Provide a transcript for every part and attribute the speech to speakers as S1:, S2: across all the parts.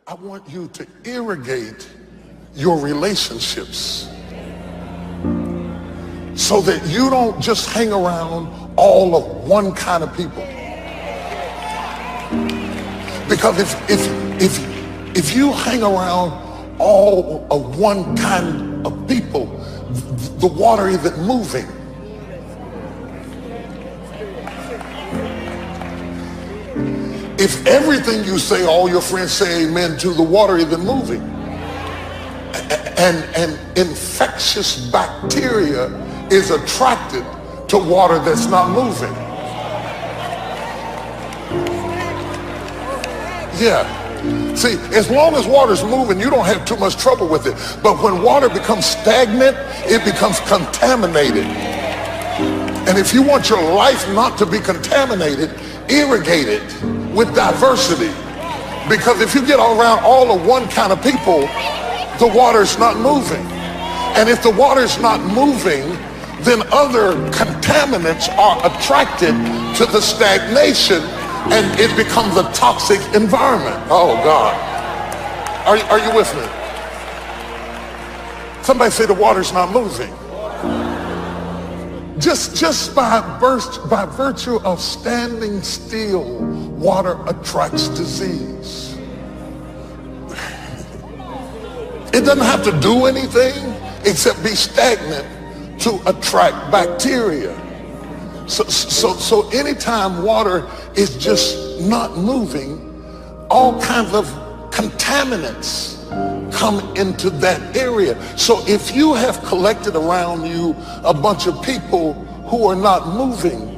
S1: I want you to irrigate your relationships so that you don't just hang around all of one kind of people. Because if you hang around all of one kind of people, the water isn't moving. If everything you say, all your friends say amen to, the water isn't moving. And infectious bacteria is attracted to water that's not moving. Yeah. See, as long as water's moving, you don't have too much trouble with it. But when water becomes stagnant, it becomes contaminated. And if you want your life not to be contaminated, irrigate it with diversity. Because if you get around all of one kind of people, the water's not moving. And if the water's not moving, then other contaminants are attracted to the stagnation, and it becomes a toxic environment. Oh God. Are you with me? Somebody say the water's not moving. Just by virtue of standing still, water attracts disease. It doesn't have to do anything except be stagnant to attract bacteria. So anytime water is just not moving, all kinds of contaminants come into that area. So if you have collected around you a bunch of people who are not moving,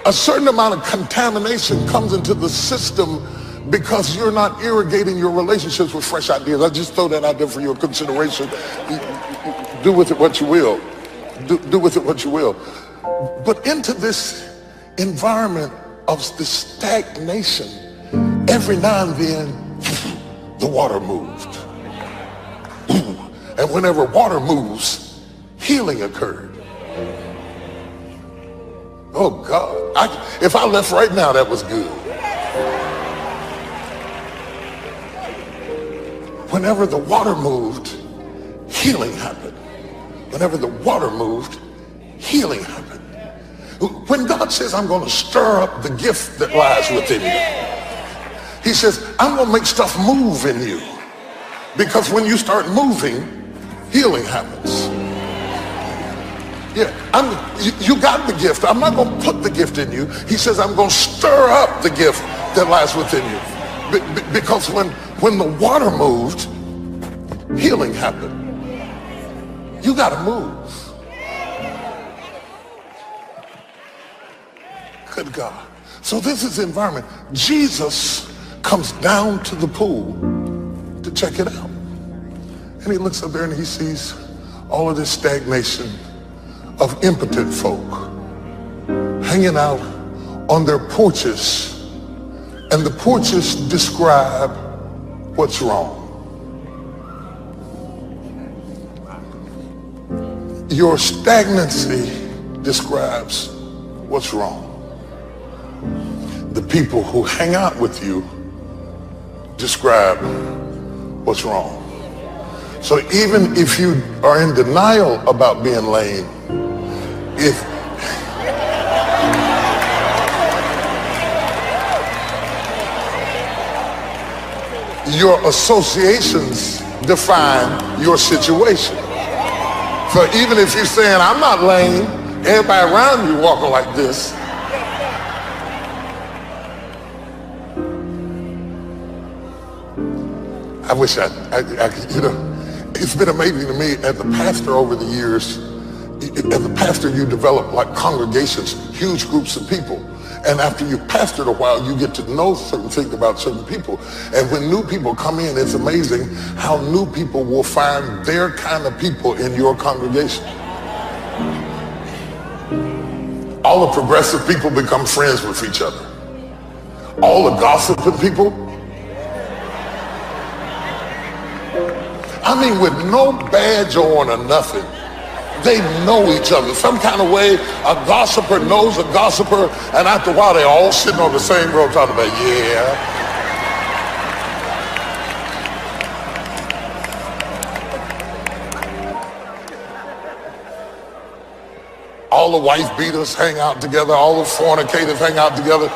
S1: a certain amount of contamination comes into the system because you're not irrigating your relationships with fresh ideas. I just throw that out there for your consideration. Do with it what you will. Do with it what you will. But into this environment of this stagnation, every now and then, the water moved. And whenever water moves, healing occurred. Oh God, if I left right now, that was good. Whenever the water moved, healing happened. Whenever the water moved, healing happened. When God says, I'm going to stir up the gift that lies within you, he says, I'm going to make stuff move in you. Because when you start moving, healing happens. Yeah, you got the gift. I'm not going to put the gift in you. He says, I'm going to stir up the gift that lies within you. Because when the water moved, healing happened. You got to move. Good God. So this is the environment. Jesus comes down to the pool to check it out. And he looks up there and he sees all of this stagnation of impotent folk hanging out on their porches, and the porches describe what's wrong. Your stagnancy describes what's wrong. The people who hang out with you describe what's wrong. So even if you are in denial about being lame, if your associations define your situation. So even if you're saying, I'm not lame, everybody around you walking like this, I wish I it's been amazing to me as a pastor over the years. As a pastor, you develop like congregations, huge groups of people. And after you've pastored a while, you get to know certain things about certain people. And when new people come in, it's amazing how new people will find their kind of people in your congregation. All the progressive people become friends with each other. All the gossiping people, I mean, with no badge on or nothing, They know each other. Some kind of way, a gossiper knows a gossiper, and after a while, they're all sitting on the same row talking about, yeah. All the wife beaters hang out together. All the fornicators hang out together.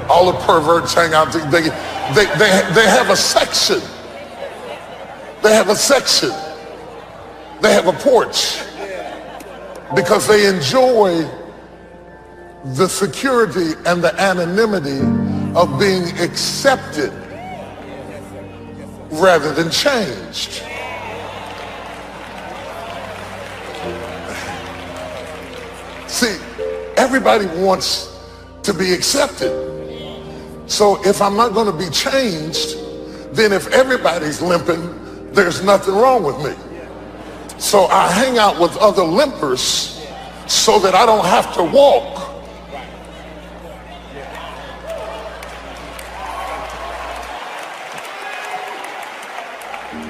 S1: All the perverts hang out together. They have a section. They have a section. They have a porch because they enjoy the security and the anonymity of being accepted rather than changed. See, everybody wants to be accepted. So if I'm not going to be changed, then if everybody's limping, there's nothing wrong with me. So I hang out with other limpers so that I don't have to walk.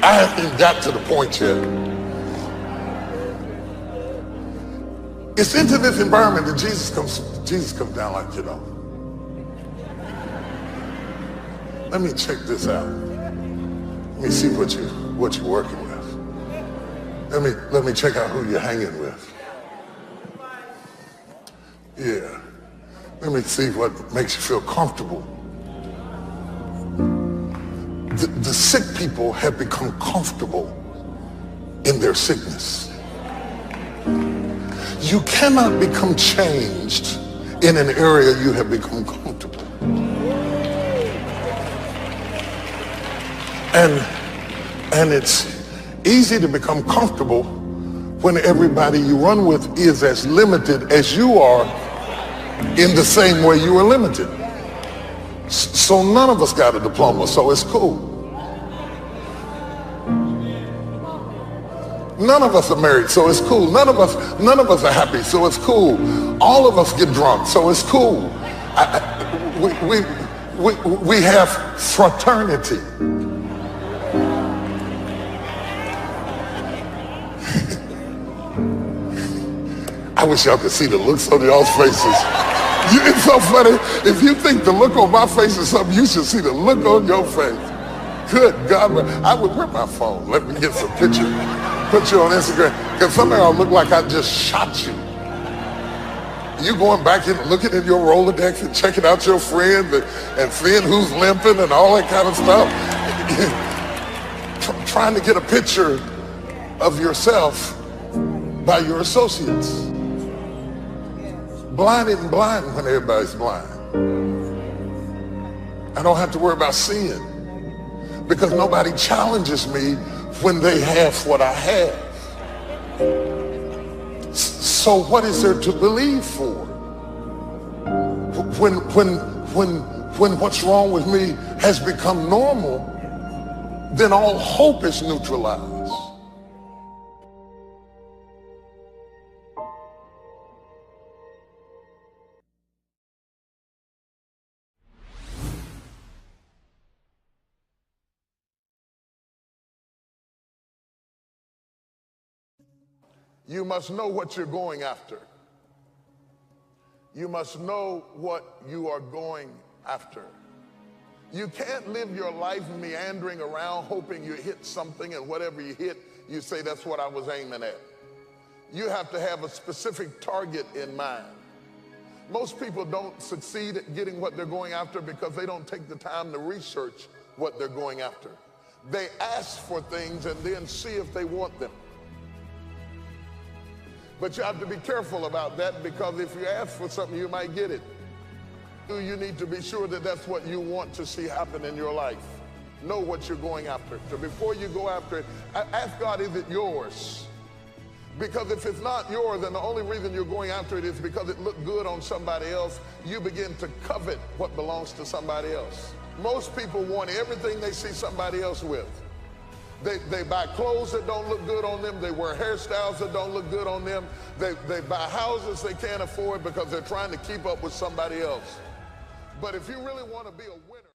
S1: I haven't even got to the point yet. It's into this environment that Jesus comes down like, you know, let me check this out. Let me see what you're working with. Let me check out who you're hanging with. Yeah. Let me see what makes you feel comfortable. The sick people have become comfortable in their sickness. You cannot become changed in an area you have become comfortable. And it's easy to become comfortable when everybody you run with is as limited as you are in the same way you are limited. So none of us got a diploma, so it's cool. None of us are married, so it's cool. None of us are happy, so it's cool. All of us get drunk, so it's cool. We have fraternity. I wish y'all could see the looks on y'all's faces. It's so funny. If you think the look on my face is something, you should see the look on your face. Good God, I would rip my phone. Let me get some pictures. Put you on Instagram. Because somehow I look like I just shot you. You going back and looking at your Rolodex and checking out your friends and seeing who's limping and all that kind of stuff. Trying to get a picture of yourself by your associates. Blinded and blind when everybody's blind. I don't have to worry about seeing because nobody challenges me when they have what I have. So what is there to believe for? When what's wrong with me has become normal, then all hope is neutralized. You must know what you're going after. You must know what you are going after. You can't live your life meandering around hoping you hit something, and whatever you hit, you say, that's what I was aiming at. You have to have a specific target in mind. Most people don't succeed at getting what they're going after because they don't take the time to research what they're going after. They ask for things and then see if they want them. But you have to be careful about that because if you ask for something, you might get it. You need to be sure that that's what you want to see happen in your life. Know what you're going after. So before you go after it, ask God, is it yours? Because if it's not yours, then the only reason you're going after it is because it looked good on somebody else. You begin to covet what belongs to somebody else. Most people want everything they see somebody else with. They buy clothes that don't look good on them. They wear hairstyles that don't look good on them. They buy houses they can't afford because they're trying to keep up with somebody else. But if you really want to be a winner.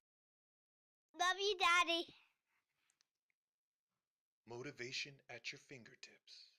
S2: Love you, Daddy. Motivation at your fingertips.